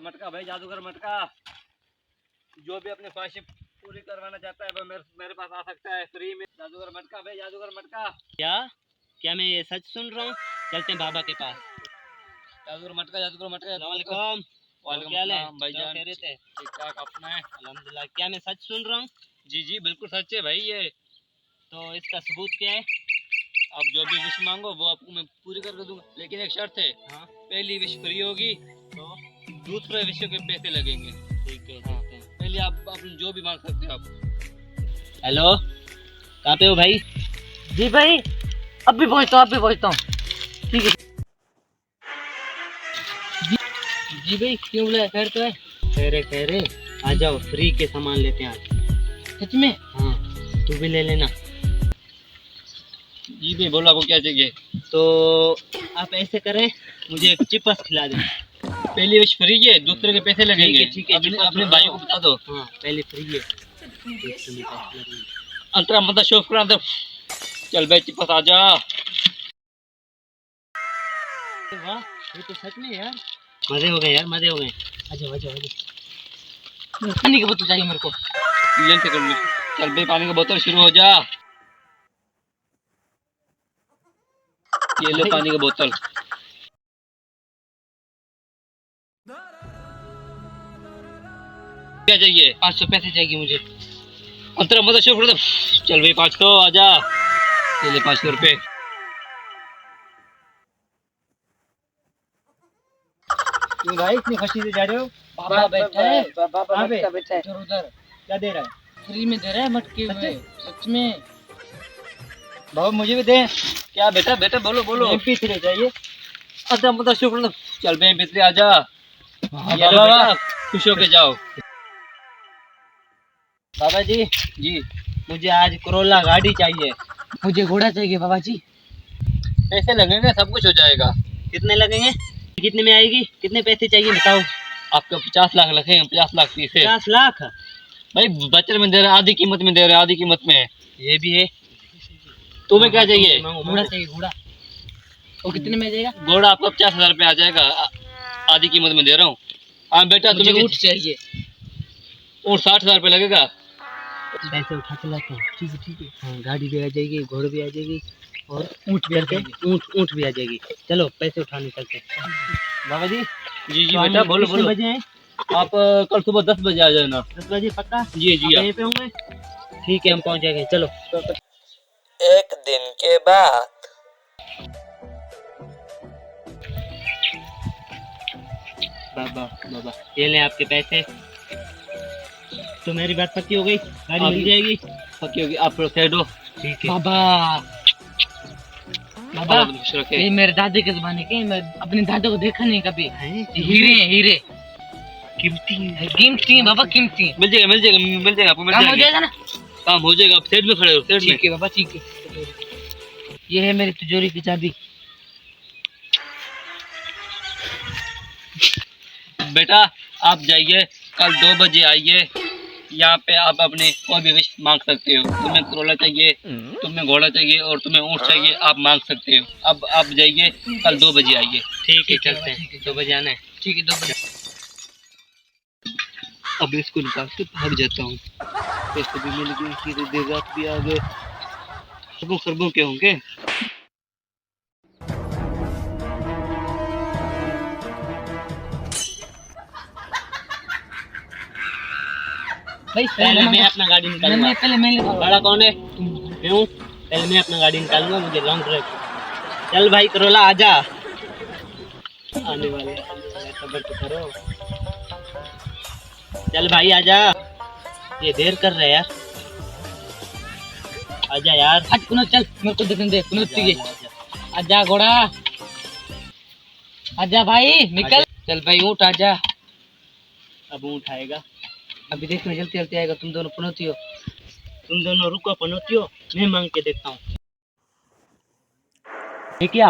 मटका भाई, जादूगर मटका। जो भी अपनी ख्वाहिश पूरी करवाना चाहता है वो मेरे पास आ सकता है फ्री में। जादूगर मटका भाई, जादूगर मटका। क्या क्या मैं ये सच सुन रहा हूँ? चलते हैं बाबा के पास। जादूगर मटका, जादूगर मटका। वालेकुम। वालेकुम अस्सलाम भाईजान। ठीक ठाक, अपना है? अल्हम्दुलिल्लाह। क्या मैं सच सुन रहा हूँ? जी जी बिल्कुल सच है भाई ये। तो इसका सबूत क्या है? आप जो भी विश मांगो वो आपको मैं पूरी करके दूंगा, लेकिन एक शर्त है। हाँ, पहली विश फ्री होगी तो दूसरे विश के पैसे लगेंगे। ठीक है, देखते हैं। पहले आप जो भी मांग सकते हो आप। हेलो, कहाँ पे हो भाई? जी भाई, अभी पहुंचता हूँ, अभी पहुंचता हूँ। ठीक है जी भाई, क्यों बुलाया? खैर तो है? खैर है। आ जाओ, फ्री के सामान लेते हैं आज। सच में? हाँ, तू भी ले लेना। जी भाई बोलो, आपको क्या चाहिए? तो आप ऐसे करें, मुझे एक चिपस खिला दें। पहली विश फ्री है, दूसरे के पैसे लगेंगे। ठीक है, अपने भाई को बता दो। हाँ, पहले फ्री है, दूसरे में पैसे लगेंगे। अंतरा मतलब शोफ करा दो। चल भाई चिपस आ जा। वाह, ये तो सच में यार मजे हो गए यार, मजे हो गए। आ जाओ। पानी की बोतल चाहिए मेरे को। लेन से कर लो। चल भाई पानी की बोतल शुरू हो जा। ये लो पानी की बोतल। क्या चाहिए? 500 पैसे चाहिए मुझे। अंतरा मतलब शोफ करा दो। चल भाई 500 आ जा। ये ले 500 रुपए। क्यों भाई इतनी खुशी से जा रहे हो? बाबा बैठा है, बाबा कहाँ पे? मटका बैठा है उधर। क्या दे रहा है? फ्री में दे रहा है मटके में, सच में। बाबा मुझे भी दे। क्या बेटा बेटा बोलो बोलो। MP3 चाहिए। अंतरा मतलब शोफ करा दो। चल भाई भीतर आ जा। ये लो बाबा। बेटा, खुश होके जाओ। बाबा जी, जी मुझे आज करोला गाड़ी चाहिए। मुझे घोड़ा चाहिए बाबा जी। पैसे लगेंगे, सब कुछ हो जाएगा। कितने लगेंगे? कितने में आएगी? कितने पैसे चाहिए बताओ? आपको 50 लाख लगेंगे, 50 लाख पीसे। 50 लाख? भाई बचत में दे रहे हैं, आधी कीमत में दे रहे हैं, आधी कीमत में। ये भी है। तुम्हें क्या चाहिए? घोड़ा चाहिए, घोड़ा। वो कितने में जाएगा? घोड़ा आपको 50,000 रुपये आ जाएगा, आधी कीमत में दे रहा हूँ। हाँ बेटा मुझे तुम्हें ऊँट चाहिए। और 60,000 रुपये लगेगा। पैसे उठा के लाता हूँ। ठीक है। हाँ, गाड़ी भी आ जाएगी, घोड़ा भी आ जाएगी और ऊँट भी आ चलते जाएगी। ऊँट भी आ जाएगी। चलो पैसे उठाने चलते हैं। बाबा जी, जी जी तो बेटा हम बोलो कितने बोलो। बजे हैं? आप कल सुबह 10 बजे आ जाना। 10 बजे पक्का? जी जी आप आप। यहीं पे होंगे? ठीक है, हम पहुंच जाएंगे। चलो। एक दिन के बाद। बाबा ये लें आपके पैसे। तो मेरी बात पक्की हो गई, गाड़ी मिल जाएगी? पक्की होगी, आप कह दो। ठीक है। बाबा बाबा, बहुत खुश रखे। ये मेरे दादे के जमाने के, मैं अपने दादा को देखा नहीं कभी। हैं? हीरे हैं, हीरे कीमती है। कीमती हैं बाबा, कीमती हैं। मिल जाएगा मिल जाएगा मिल जाएगा, आपको मिल काम हो जाएगा। जाएगा ना? काम हो जाएगा, आप साइड में खड़े हो, साइड में। ठीक है बाबा, ठीक है। ये है मेरी तिजोरी की चाबी। बेटा आप जाइए, कल 2 बजे आइए। यहाँ पे आप अपने कोई भी विश मांग सकते हो। तुम्हें करोला चाहिए, तुम्हें घोड़ा चाहिए और तुम्हें ऊँट चाहिए, आप मांग सकते हो। अब आप जाइए, कल 2 बजे आइए। ठीक है, चलते हैं। 2 बजे आना है। ठीक है, 2 बजे। अब इसको निकाल के भाग जाता हूँ। पैसे भी मिल गए, हीरे देर रात भी आ गए। खरबों खरबों के होंगे। भाई पहले मैं अपना गाड़ी निकालूंगा। पहले मैं बड़ा कौन है? क्यों? पहले मैं अपना गाड़ी निकालूंगा, मुझे लॉन्ग ड्राइव। चल भाई करोला आजा। आने वाले सब्र तो करो। चल भाई आजा, ये देर कर रहे हैं यार। आजा यार। हट कुनत, चल मेरे को देखने दे। कुनत आजा, तुझे आजा। आजा घोड़ा, आजा भाई निकल। चल भाई ऊँट आजा। अब ऊँट आएगा। अभी देख मैं जल्दी जल्दी आएगा। तुम दोनों पनौती हो। तुम दोनों रुको पनौतियो, मैं मांग के देखता हूँ। ये क्या?